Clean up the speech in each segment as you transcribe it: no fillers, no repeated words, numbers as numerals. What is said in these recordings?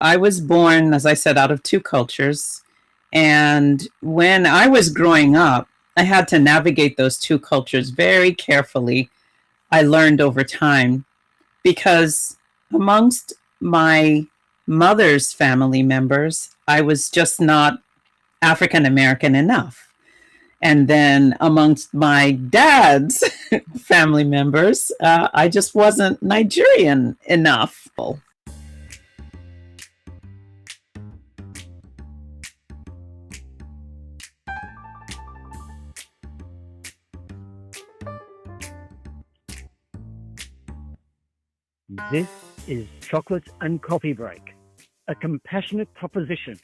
I was born, as I said, out of two cultures. And when I was growing up, I had to navigate those two cultures very carefully. I learned over time because amongst my mother's family members, I was just not African-American enough. And then amongst my dad's family members, I just wasn't Nigerian enough. This is Chocolate and Coffee Break, a compassionate proposition,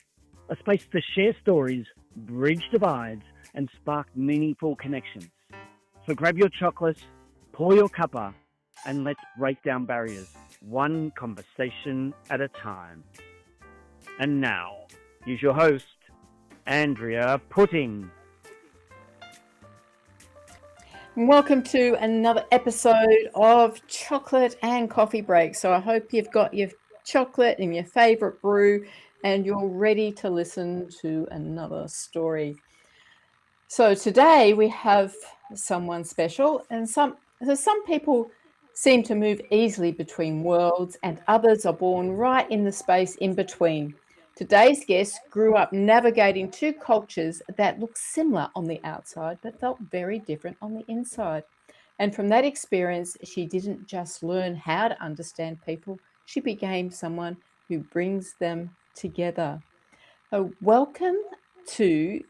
a space to share stories, bridge divides, and spark meaningful connections. So grab your chocolate, pour your cuppa, and let's break down barriers, one conversation at a time. And now, here's your host, Andrea Pudding. Welcome to another episode of Chocolate and Coffee Break. So I hope you've got your chocolate and your favorite brew and you're ready to listen to another story. So today we have someone special, and some people seem to move easily between worlds and others are born right in the space in between. Today's guest grew up navigating two cultures that looked similar on the outside but felt very different on the inside. And from that experience, she didn't just learn how to understand people, she became someone who brings them together. So welcome to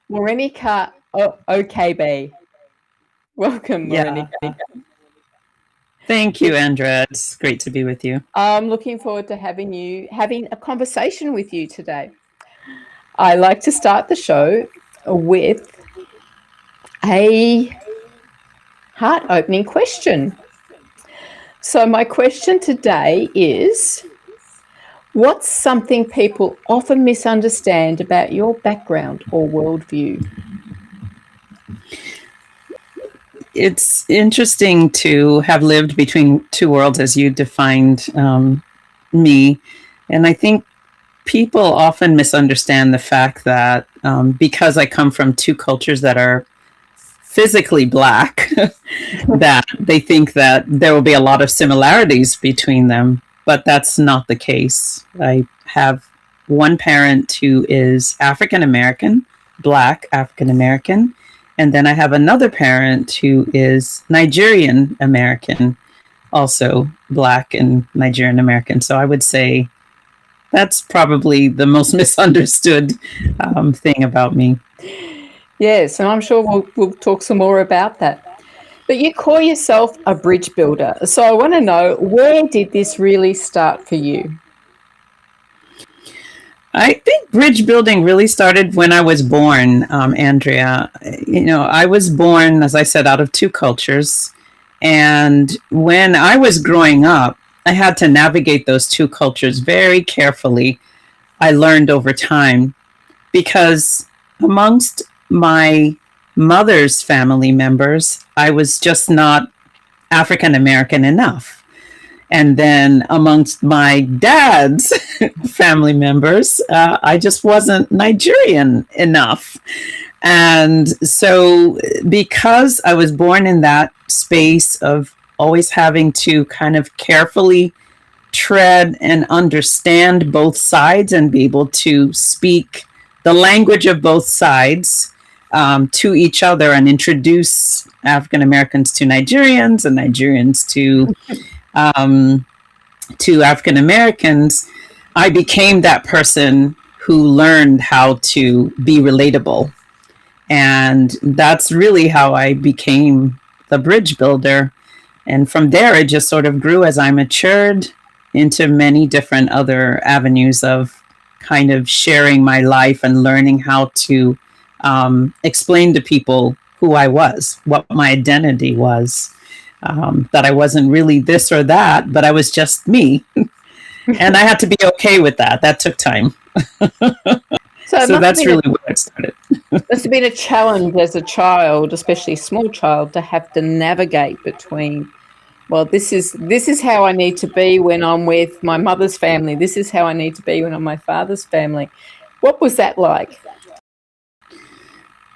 Morenike Ogebe. Welcome, Morenike. Yeah. Thank you, Andrea. It's great to be with you. I'm looking forward to having a conversation with you today. I like to start the show with a heart-opening question. So my question today is, what's something people often misunderstand about your background or worldview? It's interesting to have lived between two worlds as you defined me. And I think people often misunderstand the fact that because I come from two cultures that are physically Black, that they think that there will be a lot of similarities between them. But that's not the case. I have one parent who is African-American, Black African-American. And then I have another parent who is Nigerian American, also Black and Nigerian American. So I would say that's probably the most misunderstood thing about me. Yes, and I'm sure we'll talk some more about that. But you call yourself a bridge builder. So I want to know, where did this really start for you? I think bridge building really started when I was born, Andrea. I was born, as I said, out of two cultures. And when I was growing up, I had to navigate those two cultures very carefully. I learned over time because amongst my mother's family members, I was just not African-American enough. And then amongst my dad's family members, I just wasn't Nigerian enough. And so because I was born in that space of always having to kind of carefully tread and understand both sides and be able to speak the language of both sides to each other and introduce African Americans to Nigerians and Nigerians to African Americans, I became that person who learned how to be relatable. And that's really how I became the bridge builder. And from there, it just sort of grew as I matured into many different other avenues of kind of sharing my life and learning how to explain to people who I was, what my identity was. That I wasn't really this or that, but I was just me. And I had to be okay with that. That took time. So that's really where it started. It's been a challenge as a child, especially a small child, to have to navigate between Well, this is how I need to be when I'm with my mother's family. This is how I need to be when I'm my father's family. What was that like?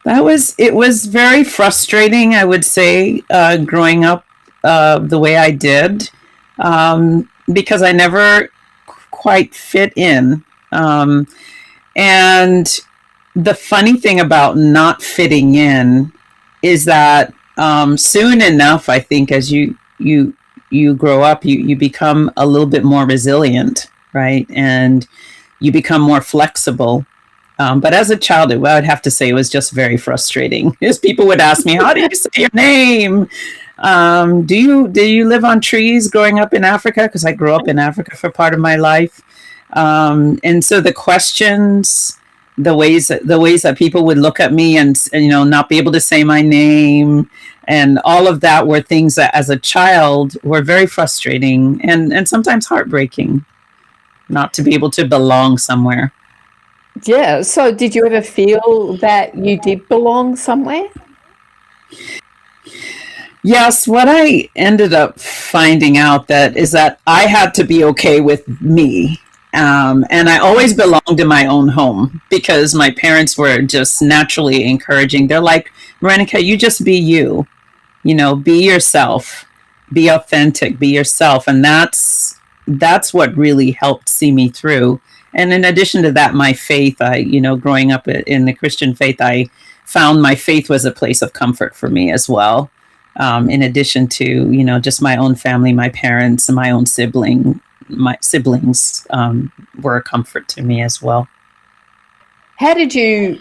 It was very frustrating, I would say, growing up the way I did, because I never quite fit in. And the funny thing about not fitting in is that soon enough, I think, as you grow up, you become a little bit more resilient, right? And you become more flexible. But as a child, I would have to say it was just very frustrating. Because people would ask me, "How do you say your name? Do you live on trees?" Growing up in Africa, because I grew up in Africa for part of my life, and so the questions, the ways that people would look at me and not be able to say my name, and all of that were things that, as a child, were very frustrating and sometimes heartbreaking, not to be able to belong somewhere. Yeah. So did you ever feel that you did belong somewhere? Yes, what I ended up finding out is that I had to be okay with me. And I always belonged in my own home because my parents were just naturally encouraging. They're like, "Morenike, you just be you, be yourself, be authentic, be yourself." And that's what really helped see me through. And in addition to that, my faith, growing up in the Christian faith, I found my faith was a place of comfort for me as well. In addition to, just my own family, my parents, and my siblings were a comfort to me as well. How did you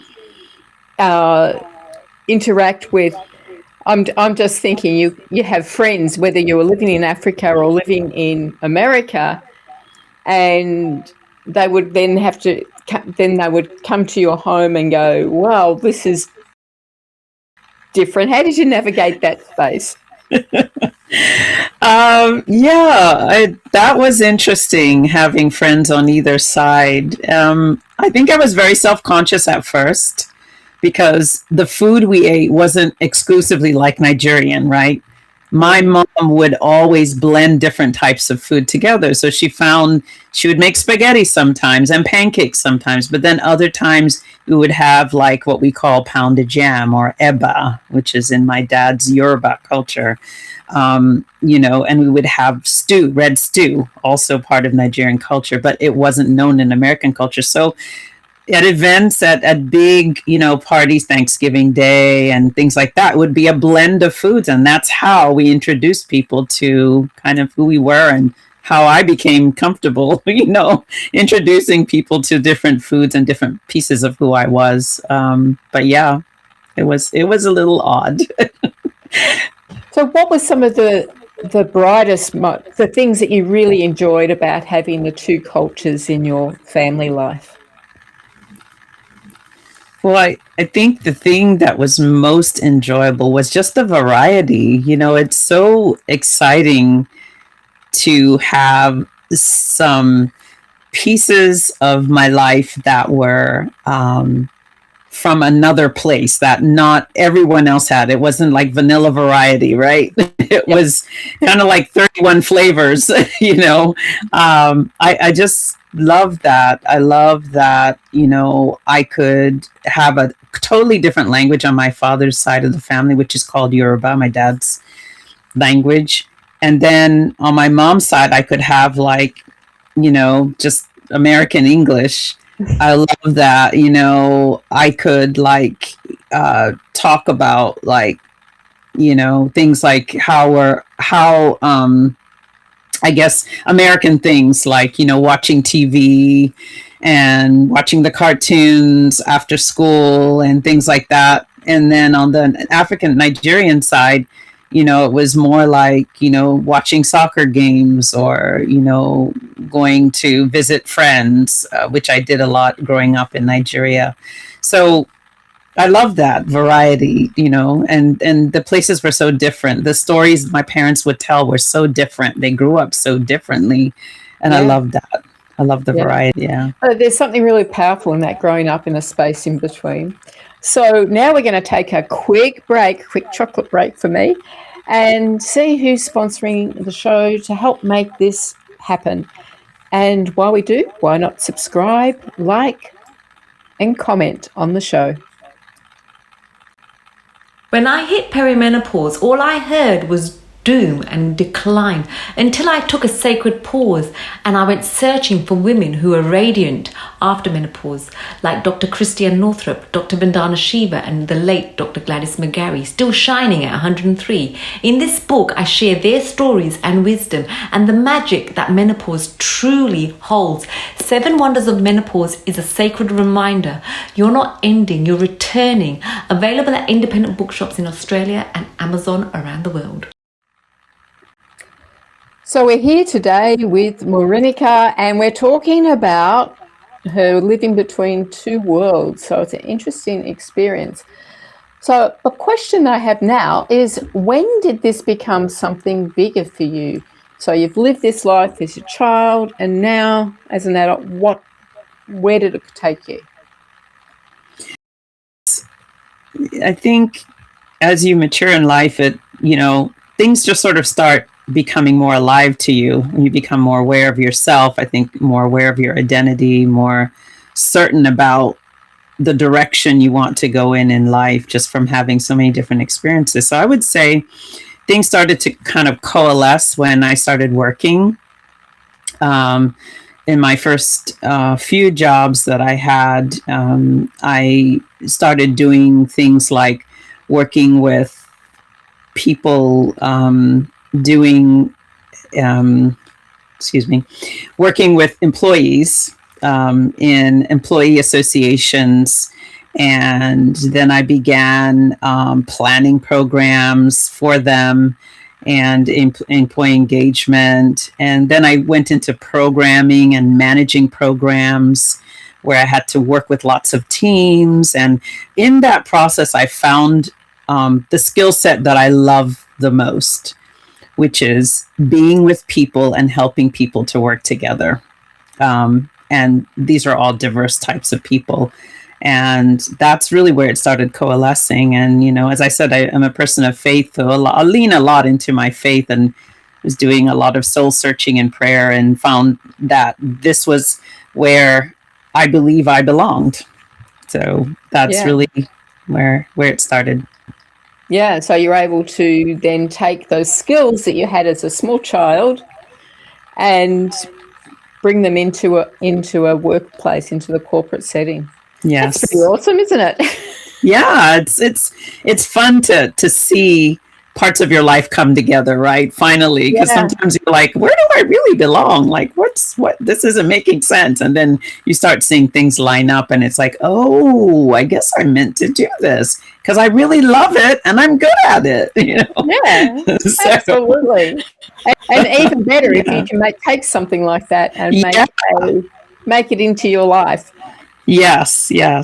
interact with? I'm just thinking you have friends, whether you were living in Africa or living in America, and they would then they would come to your home and go, "Wow, this is different." How did you navigate that space? That was interesting, having friends on either side. I think I was very self-conscious at first because the food we ate wasn't exclusively like Nigerian, right? My mom would always blend different types of food together. So she would make spaghetti sometimes and pancakes sometimes, but then other times we would have like what we call pounded yam or eba, which is in my dad's Yoruba culture. And we would have red stew, also part of Nigerian culture, but it wasn't known in American culture. So at events, at big, parties, Thanksgiving Day and things like that, would be a blend of foods. And that's how we introduced people to kind of who we were and how I became comfortable, introducing people to different foods and different pieces of who I was. But yeah, it was a little odd. So what were some of the the things that you really enjoyed about having the two cultures in your family life? Well, I think the thing that was most enjoyable was just the variety. It's so exciting to have some pieces of my life that were from another place that not everyone else had. It wasn't like vanilla variety, right? It was kind of like 31 flavors, I just love that. I love that, I could have a totally different language on my father's side of the family, which is called Yoruba, my dad's language. And then on my mom's side, I could have like, just American English. I love that, I could like talk about like, things like how I guess American things like, watching TV and watching the cartoons after school and things like that. And then on the African Nigerian side, it was more like, watching soccer games or, going to visit friends, which I did a lot growing up in Nigeria. So I love that variety, and the places were so different. The stories my parents would tell were so different. They grew up so differently. And I love that. I love the variety. Yeah. There's something really powerful in that, growing up in a space in between. So now we're going to take a quick chocolate break for me. and see who's sponsoring the show to help make this happen. And while we do, why not subscribe, like, and comment on the show? When I hit perimenopause, all I heard was doom and decline until I took a sacred pause and I went searching for women who are radiant after menopause, like Dr. Christiane Northrup, Dr. Vandana Shiva, and the late Dr. Gladys McGarry, still shining at 103. In this book, I share their stories and wisdom and the magic that menopause truly holds. 7 Wonders of Menopause is a sacred reminder. You're not ending, you're returning. Available at independent bookshops in Australia and Amazon around the world. So we're here today with Morenike, and we're talking about her living between two worlds. So it's an interesting experience. So a question I have now is, when did this become something bigger for you? So you've lived this life as a child, and now as an adult, where did it take you? I think as you mature in life, things just sort of start becoming more alive to you, and you become more aware of yourself. I think more aware of your identity, more certain about the direction you want to go in life, just from having so many different experiences. So I would say things started to kind of coalesce when I started working. In my first few jobs that I had, I started doing things like working with people, working with employees in employee associations. And then I began planning programs for them and employee engagement. And then I went into programming and managing programs where I had to work with lots of teams. And in that process, I found the skill set that I love the most, which is being with people and helping people to work together. And these are all diverse types of people. And that's really where it started coalescing. And, as I said, I'm a person of faith, so I lean a lot into my faith, and was doing a lot of soul searching and prayer, and found that this was where I believe I belonged. So that's really where it started. Yeah, so you're able to then take those skills that you had as a small child and bring them into a workplace, into the corporate setting. Yes, that's pretty awesome, isn't it? Yeah, it's fun to see parts of your life come together, right? Finally, because sometimes you're like, where do I really belong? Like, what? This isn't making sense. And then you start seeing things line up, and it's like, oh, I guess I'm meant to do this because I really love it and I'm good at it. Yeah, absolutely. And even better if you can take something like that and make it into your life. Yes, yeah.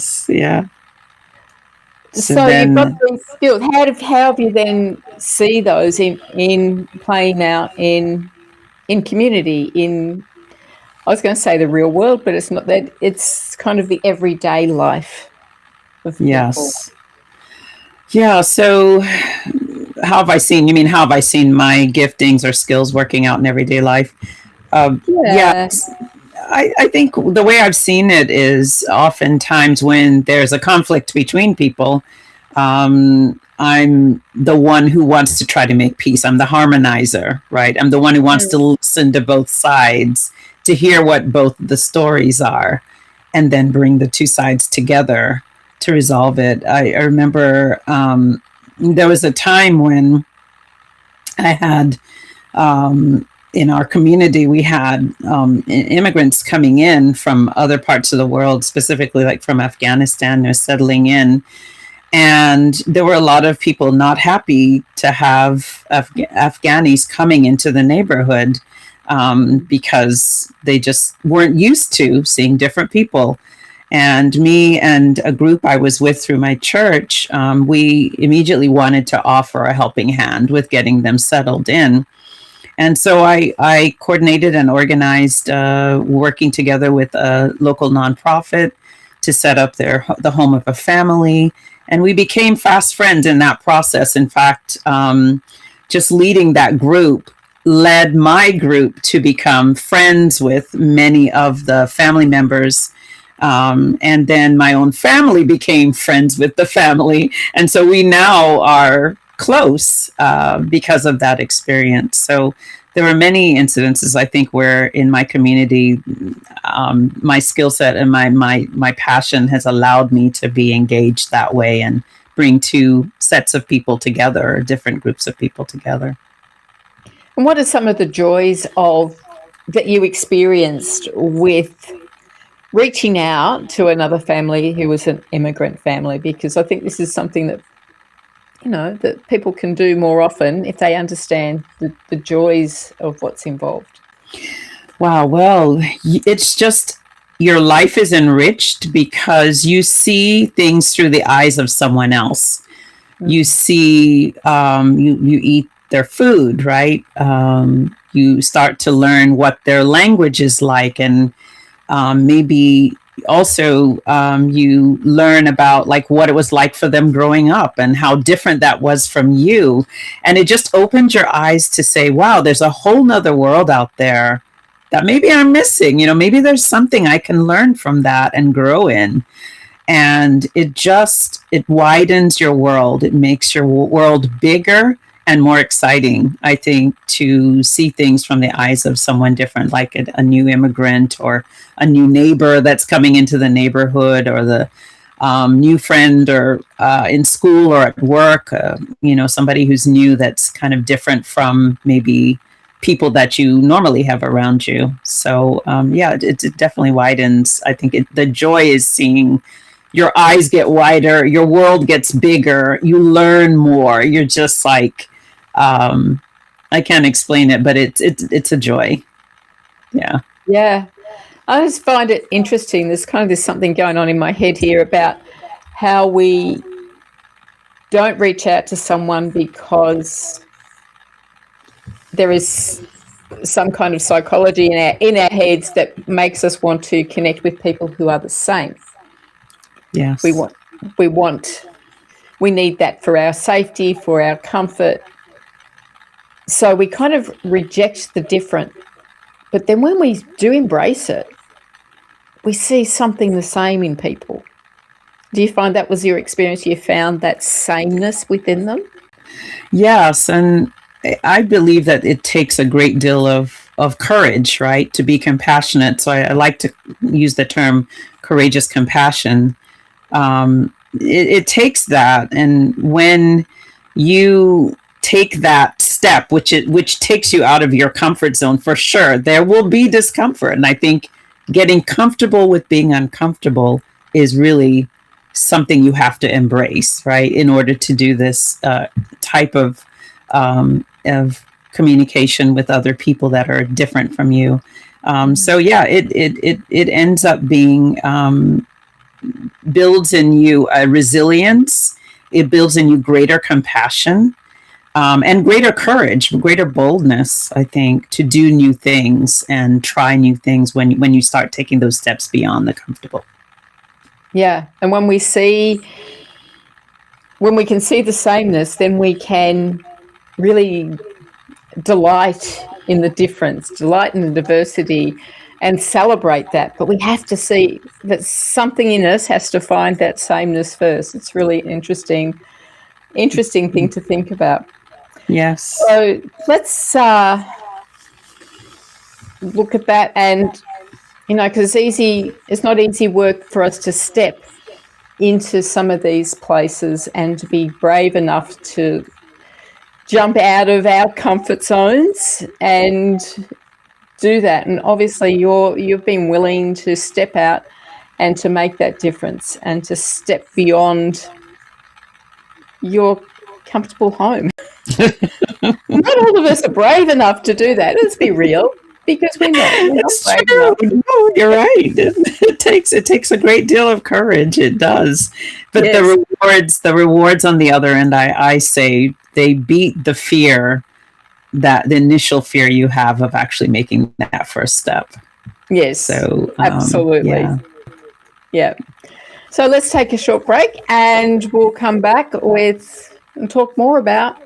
So you've got these skills. How have you then see those in playing out in community, I was going to say the real world, but it's not that. It's kind of the everyday life of people. Yes. Yeah. So how have I seen my giftings or skills working out in everyday life? Yes. I think the way I've seen it is oftentimes when there's a conflict between people, I'm the one who wants to try to make peace. I'm the harmonizer, right? I'm the one who wants to listen to both sides, to hear what both the stories are, and then bring the two sides together to resolve it. I remember there was a time when I had... in our community, we had immigrants coming in from other parts of the world, specifically like from Afghanistan. They're settling in. And there were a lot of people not happy to have Afghanis coming into the neighborhood because they just weren't used to seeing different people. And me and a group I was with through my church, we immediately wanted to offer a helping hand with getting them settled in. And so I coordinated and organized working together with a local nonprofit to set up the home of a family. And we became fast friends in that process. In fact, just leading that group led my group to become friends with many of the family members. And then my own family became friends with the family. And so we now are close because of that experience. So there were many incidences, I think, where in my community, my skill set and my passion has allowed me to be engaged that way and bring two sets of people together, different groups of people together. And what are some of the joys that you experienced with reaching out to another family who was an immigrant family? Because I think this is something that, that people can do more often if they understand the joys of what's involved. Wow. Well, it's just your life is enriched because you see things through the eyes of someone else. You see, you eat their food, right? You start to learn what their language is like, and maybe also you learn about like what it was like for them growing up and how different that was from you. And it just opens your eyes to say, wow, there's a whole nother world out there that maybe I'm missing. Maybe there's something I can learn from that and grow in. And it widens your world. It makes your world bigger and more exciting, I think, to see things from the eyes of someone different, like a new immigrant or a new neighbor that's coming into the neighborhood, or the new friend, or in school or at work, somebody who's new that's kind of different from maybe people that you normally have around you. So, it definitely widens. I think the joy is seeing your eyes get wider, your world gets bigger, you learn more. You're just like, I can't explain it, but it's a joy. Yeah. Yeah. I just find it interesting. There's something going on in my head here about how we don't reach out to someone because there is some kind of psychology in our heads that makes us want to connect with people who are the same. Yes. We need that for our safety, for our comfort. So we kind of reject the different. But then when we do embrace it, we see something the same in people. Do you find that was your experience? You found that sameness within them? Yes. And I believe that it takes a great deal of courage, right, to be compassionate. So I like to use the term courageous compassion. It takes that. And when you take that step, which takes you out of your comfort zone, for sure, there will be discomfort. And I think getting comfortable with being uncomfortable is really something you have to embrace, right, in order to do this type of communication with other people that are different from you. It ends up being builds in you a resilience. It builds in you greater compassion. And greater courage, greater boldness, I think, to do new things and try new things when you start taking those steps beyond the comfortable. Yeah, and when we can see the sameness, then we can really delight in the difference, delight in the diversity, and celebrate that. But we have to see that something in us has to find that sameness first. It's really interesting thing to think about. Yes. So let's look at that, and because it's not easy work for us to step into some of these places and to be brave enough to jump out of our comfort zones and do that. And obviously you've been willing to step out and to make that difference and to step beyond your comfortable home. Not all of us are brave enough to do that. Let's be real, because we're not brave enough. No, you're right. It takes a great deal of courage. It does. But yes, the rewards on the other end, I say they beat the fear, the initial fear you have of actually making that first step. Yes. So absolutely. Yeah. So let's take a short break and we'll come back and talk more about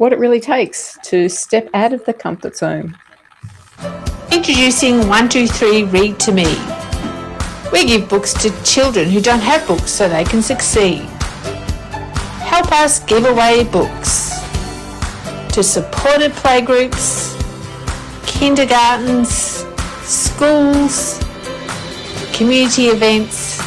what it really takes to step out of the comfort zone. Introducing 123 Read to Me. We give books to children who don't have books so they can succeed. Help us give away books to supported playgroups, kindergartens, schools, community events.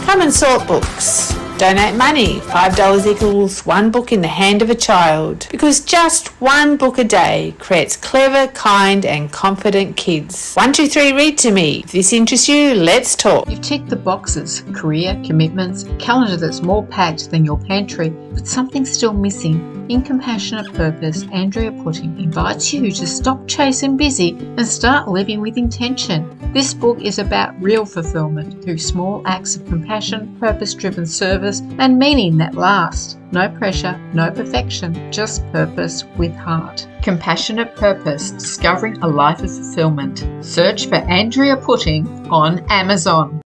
Come and sort books. Donate money. $5 equals one book in the hand of a child. Because just one book a day creates clever, kind and confident kids. 123 Read to Me. If this interests you, let's talk. You've ticked the boxes: career, commitments, calendar that's more packed than your pantry, but something's still missing. In Compassionate Purpose, Andrea Putting invites you to stop chasing busy and start living with intention. This book is about real fulfillment through small acts of compassion, purpose-driven service, and meaning that last. No pressure, no perfection, just purpose with heart. Compassionate Purpose, Discovering a Life of Fulfillment. Search for Andrea Putting on Amazon.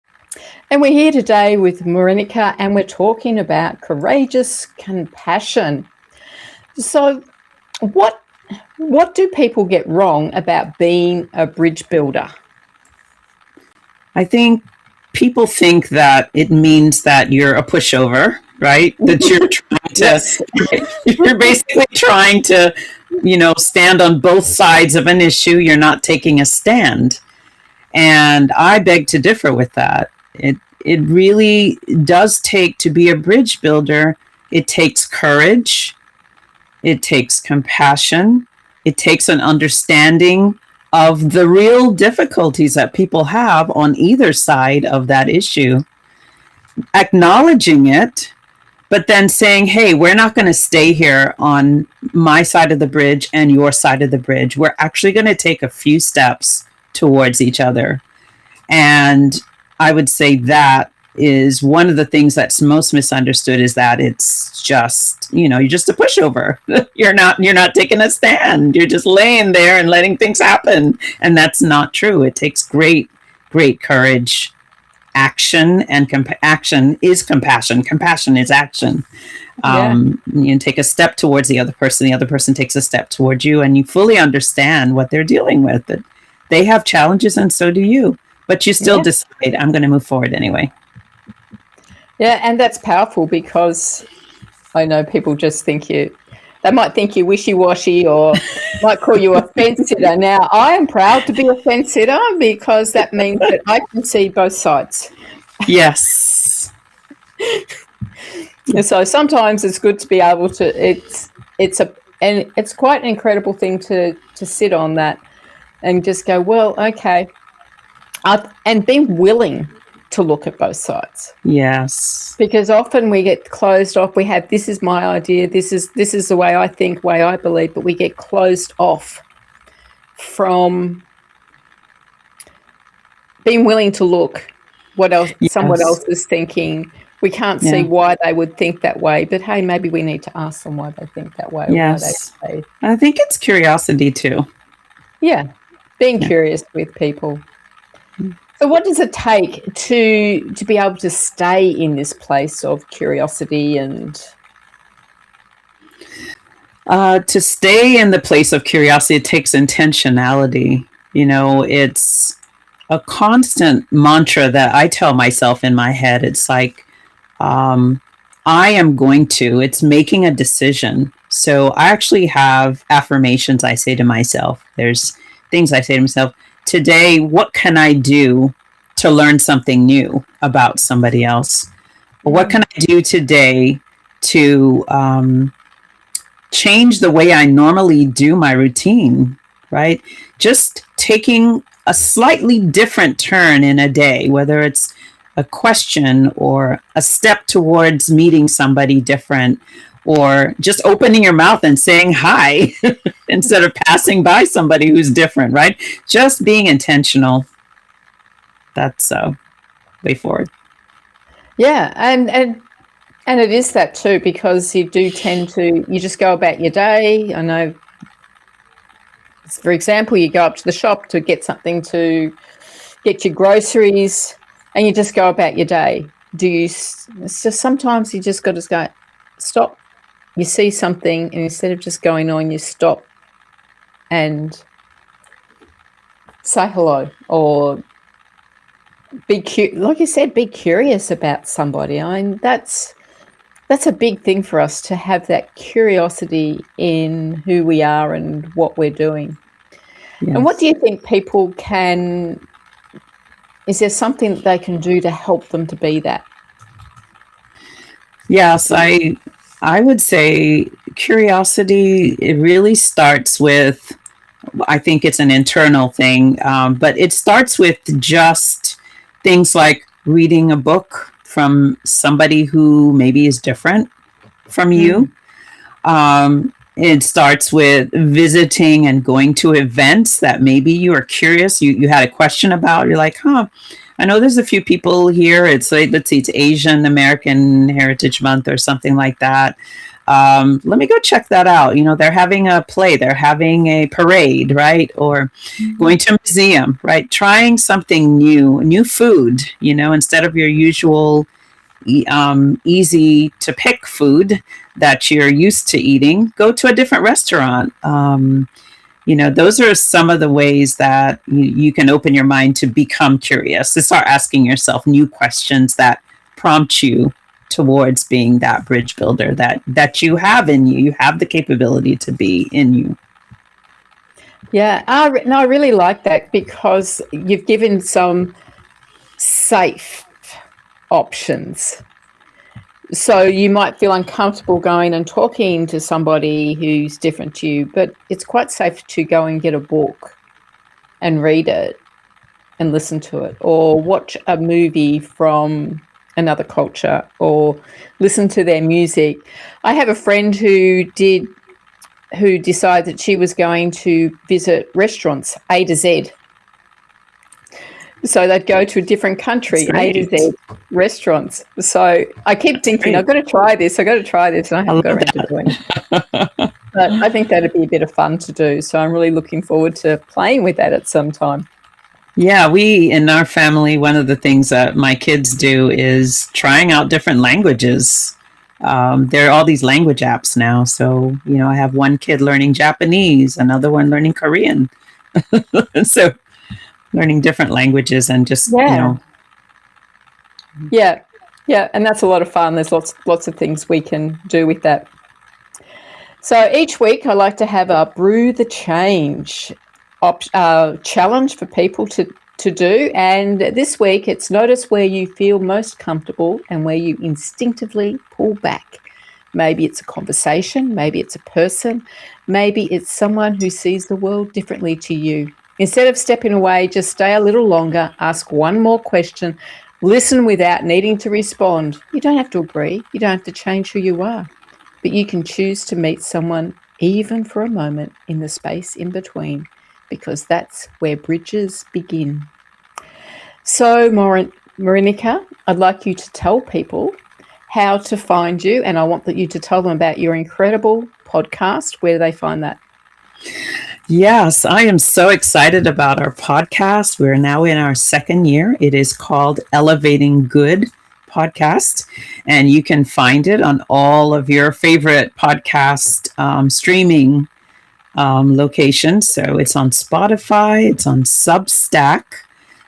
And we're here today with Morenike, and we're talking about courageous compassion. So what do people get wrong about being a bridge builder? I think people think that it means that you're a pushover, right? That you're trying to, you're basically trying to, stand on both sides of an issue. You're not taking a stand. And I beg to differ with that. It really does take, to be a bridge builder, it takes courage. It takes compassion. It takes an understanding of the real difficulties that people have on either side of that issue, acknowledging it, but then saying, hey, we're not going to stay here on my side of the bridge and your side of the bridge. We're actually going to take a few steps towards each other. And I would say that is one of the things that's most misunderstood, is that it's just, you're just a pushover. You're not taking a stand. You're just laying there and letting things happen. And that's not true. It takes great courage, action, and action is compassion. Compassion is action. You take a step towards the other person takes a step towards you, and you fully understand what they're dealing with. That they have challenges and so do you, but you still decide, I'm going to move forward anyway. Yeah, and that's powerful, because I know people just think they might think you wishy-washy, or might call you a fence sitter. Now, I am proud to be a fence sitter, because that means that I can see both sides. Yes. And so sometimes it's good to be able to, it's quite an incredible thing to sit on that and just go, well, okay, and be willing to look at both sides. Yes. Because often we get closed off. We have, this is my idea, this is the way I think, way I believe, but we get closed off from being willing to look what else someone else is thinking. We can't see why they would think that way, but hey, maybe we need to ask them why they think that way. Yes. Or why they say. I think it's curiosity too. Yeah. Being curious with people. So what does it take to be able to stay in this place of curiosity and... To stay in the place of curiosity, it takes intentionality. It's a constant mantra that I tell myself in my head. It's like, it's making a decision. So I actually have affirmations I say to myself. There's things I say to myself. Today, what can I do to learn something new about somebody else? What can I do today to change the way I normally do my routine, right? Just taking a slightly different turn in a day, whether it's a question or a step towards meeting somebody different, or just opening your mouth and saying hi instead of passing by somebody who's different, right? Just being intentional. That's way forward. Yeah, and it is that too, because you do tend to, you just go about your day. I know, for example, you go up to the shop to get something, to get your groceries, and you just go about your day. So sometimes you just got to go, stop. you see something, and instead of just going on, you stop and say hello, or like you said, be curious about somebody. I mean, that's a big thing for us, to have that curiosity in who we are and what we're doing. Yes. And what do you think people can, is there something that they can do to help them to be that? Yes, I would say curiosity, it really starts with, I think it's an internal thing, but it starts with just things like reading a book from somebody who maybe is different from you. It starts with visiting and going to events that maybe you are curious, you had a question about. You're like, I know there's a few people here. It's like, let's see, it's Asian American Heritage Month or something like that. Let me go check that out. You know, they're having a play, they're having a parade, right? Or going to a museum, right? Trying something new food, you know, instead of your usual easy to pick food that you're used to eating, go to a different restaurant. You know, those are some of the ways that you can open your mind to become curious, to start asking yourself new questions that prompt you towards being that bridge builder that you have in you. You have the capability to be in you. Yeah, I really like that, because you've given some safe options. So you might feel uncomfortable going and talking to somebody who's different to you, but it's quite safe to go and get a book and read it and listen to it, or watch a movie from another culture, or listen to their music. I have a friend who decided that she was going to visit restaurants A to Z. So they'd go to a different country, A to Z restaurants. So I keep thinking, I've got to try this, and I haven't got around to doing it. But I think that'd be a bit of fun to do. So I'm really looking forward to playing with that at some time. Yeah, we in our family, one of the things that my kids do is trying out different languages. There are all these language apps now. So, you know, I have one kid learning Japanese, another one learning Korean. So learning different languages and just, you know. Yeah, and that's a lot of fun. There's lots of things we can do with that. So each week I like to have a brew the change challenge for people to do. And this week it's notice where you feel most comfortable and where you instinctively pull back. Maybe it's a conversation, maybe it's a person, maybe it's someone who sees the world differently to you. Instead of stepping away, just stay a little longer, ask one more question, listen without needing to respond. You don't have to agree. You don't have to change who you are. But you can choose to meet someone even for a moment in the space in between, because that's where bridges begin. So, Morenike, I'd like you to tell people how to find you, and I want you to tell them about your incredible podcast. Where do they find that? Yes, I am so excited about our podcast. We're now in our second year. It is called Elevating Good Podcast, and you can find it on all of your favorite podcast streaming locations. So it's on Spotify, it's on Substack,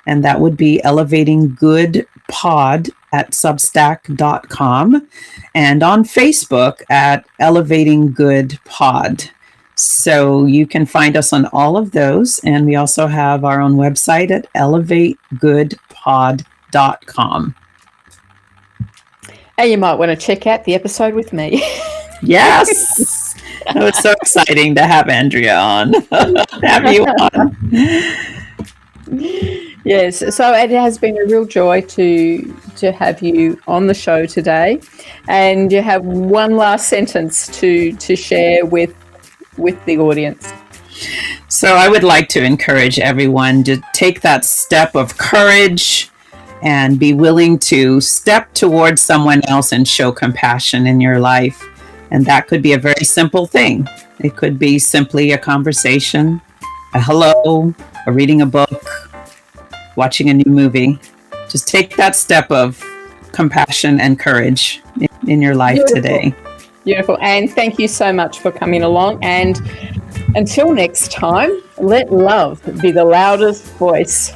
and that would be Elevating Good Pod at substack.com, and on Facebook at Elevating Good Pod. So you can find us on all of those. And we also have our own website at elevategoodpod.com. And you might want to check out the episode with me. Yes. It was so exciting to have Andrea on. Have you on. Yes. So it has been a real joy to have you on the show today. And you have one last sentence to share with the audience. So I would like to encourage everyone to take that step of courage and be willing to step towards someone else and show compassion in your life. And that could be a very simple thing. It could be simply a conversation, a hello, or reading a book, watching a new movie. Just take that step of compassion and courage in your life today. Beautiful. And thank you so much for coming along. And until next time, let love be the loudest voice.